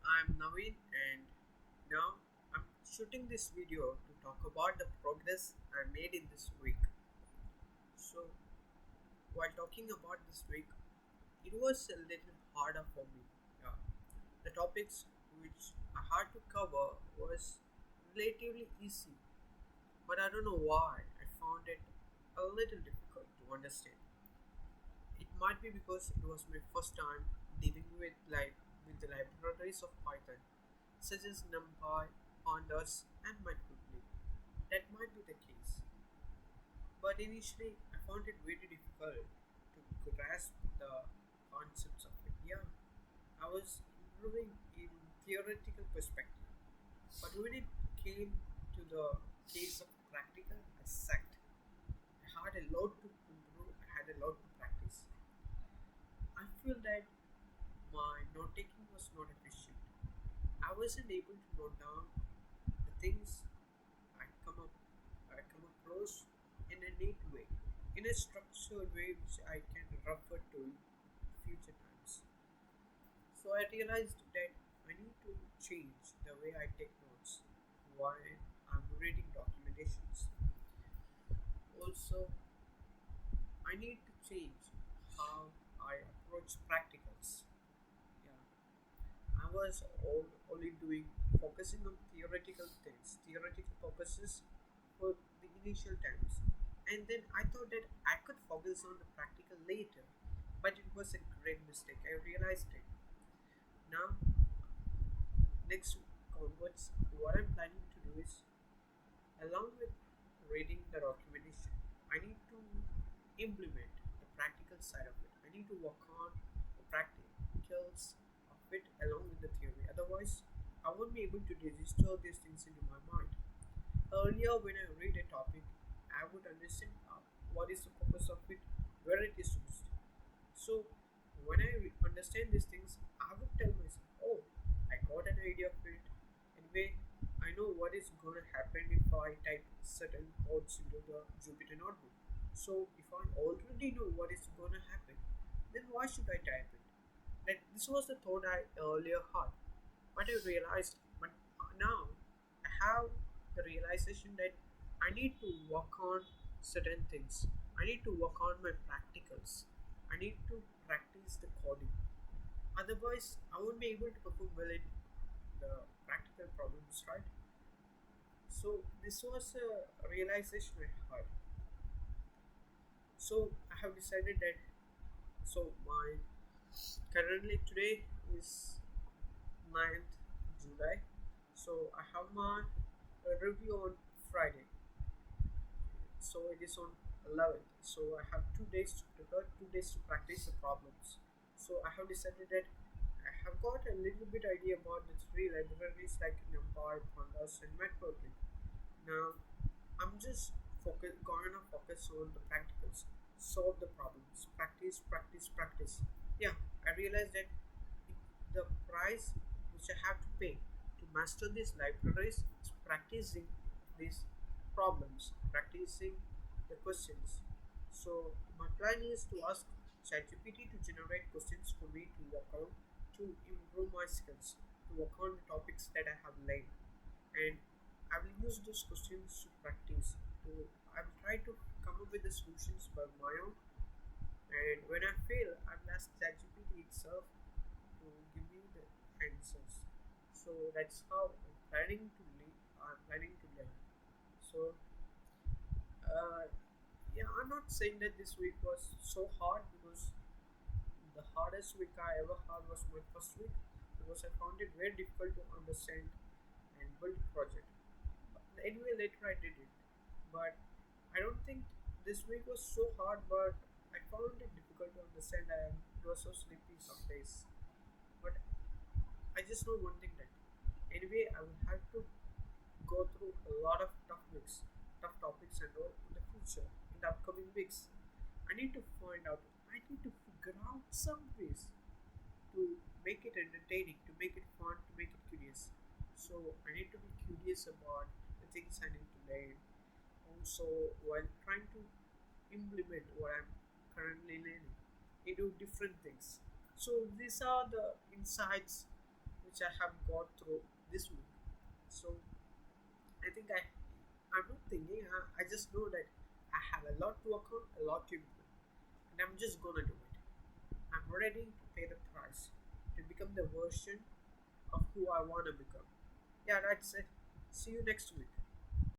I'm Naveen and now I'm shooting this video to talk about the progress I made in this week. So, while talking about this week, it was a little harder for me. Yeah. The topics which I had to cover was relatively easy, but I don't know why I found it a little difficult to understand. It might be because it was my first time dealing with the libraries of Python, such as NumPy, Pandas, and Matplotlib. That might be the case. But initially, I found it very difficult to grasp the concepts of it. Yeah, I was improving in theoretical perspective, but when it came to the case of practical, I sucked. I had a lot to improve. I had a lot to practice. I feel that my note taking was not efficient. I wasn't able to note down the things I come up I come across in a neat way, in a structured way which I can refer to in future times. So I realized that I need to change the way I take notes while I'm reading documentations. Also, I need to change how I approach practicals. Yeah, I was only doing focusing on theoretical things, theoretical purposes for the initial times. And then I thought that I could focus on the practical later, but it was a great mistake. I realized it. Now, next onwards, what I'm planning to do is, along with reading the documentation, I need to implement the practical side of it. I need to work on the practicals of it along with the theory. Otherwise, I won't be able to register these things into my mind. Earlier, when I read a topic, I would understand what is the purpose of it, where it is used. So, when I understand these things, I would tell myself, oh, I got an idea of it. Anyway, I know what is going to happen if I type certain codes into the Jupyter notebook. So, if I already know what is going to happen, then why should I type it? Like, this was the thought I earlier had. But I realized, but now I have the realization that I need to work on certain things. I need to work on my practicals. I need to practice the coding. Otherwise, I won't be able to perform well in the practical problems, right? So this was a realization I had. So I have decided that. So my currently today is 9th July. So I have my review on Friday. So it is on 11th. So I have 2 days to prepare, 2 days to practice the problems. So I have decided that I have got a little bit idea about the three libraries like NumPy, Pandas, and Matplotlib. Now I'm just gonna focus on the practicals, solve the problems, practice, practice, practice. Yeah, I realized that the price which I have to pay to master these libraries is practicing these problems, practicing the questions. So my plan is to ask ChatGPT to generate questions for me to work on to improve my skills, to work on the topics that I have learned, and I will use those questions to practice. To I will try to come up with the solutions by my own, and when I fail, I will ask ChatGPT itself to give me the answers. So that's how I'm planning to learn. I'm planning to learn. So uh, yeah, I'm not saying that this week was so hard because the hardest week I ever had was my first week because I found it very difficult to understand and build a project. Anyway, later I did it, but I don't think this week was so hard. But I found it difficult to understand and it was so sleepy some days. But I just know one thing that anyway I will have to go through a lot of tough topics and all in the future, in the upcoming weeks. I need to find out, I need to figure out some ways to make it entertaining, to make it fun, to make it curious. So I need to be curious about the things I need to learn. Also, while trying to implement what I'm currently learning into different things. So these are the insights which I have got through this week. So I think I'm not thinking. I just know that I have a lot to work on, a lot to improve, and I'm just gonna do it. I'm ready to pay the price to become the version of who I wanna become. Yeah, that's it. See you next week.